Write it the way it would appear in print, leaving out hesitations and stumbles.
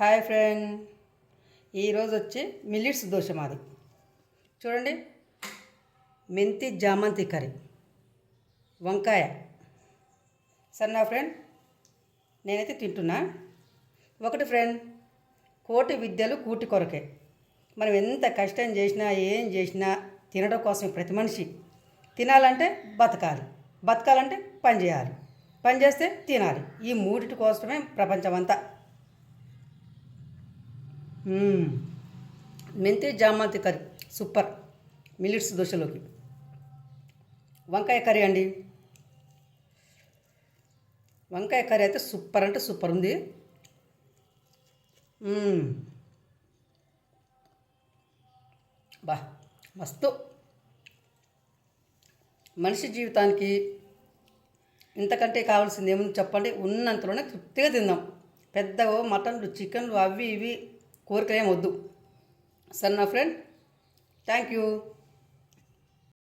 Hi friend, ఈరోజు వచ్చి millets dosa మాది. చూడండి, మెంతి జామంతి కర్రీ, వంకాయ. సరే నా ఫ్రెండ్, నేనైతే తింటున్నా. ఒకటి ఫ్రెండ్, కోటి విద్యలు కూటి కొరకే. మనం ఎంత కష్టం చేసినా ఏం చేసినా తినడం కోసం ప్రతి మనిషి తినాలంటే బతకాలి, బతకాలంటే పని చేయాలి, పని చేస్తే తినాలి. ఈ మూడిటి కోసమే ప్రపంచమంతా. మెంతి జామంతి కర్రీ సూపర్. మిల్లెట్స్ దోశలోకి వంకాయ కర్రీ అండి. వంకాయ కర్రీ అయితే సూపర్ అంటే సూపర్ ఉంది. బా మస్తు. మనిషి జీవితానికి ఇంతకంటే కావాల్సింది ఏముంది చెప్పండి? ఉన్నంతలోనే తృప్తిగా తిందాం. పెద్దవో మటన్లు చికెన్లు అవి ఇవి కోరికలేం వద్దు. సరే నా ఫ్రెండ్, థ్యాంక్ యూ.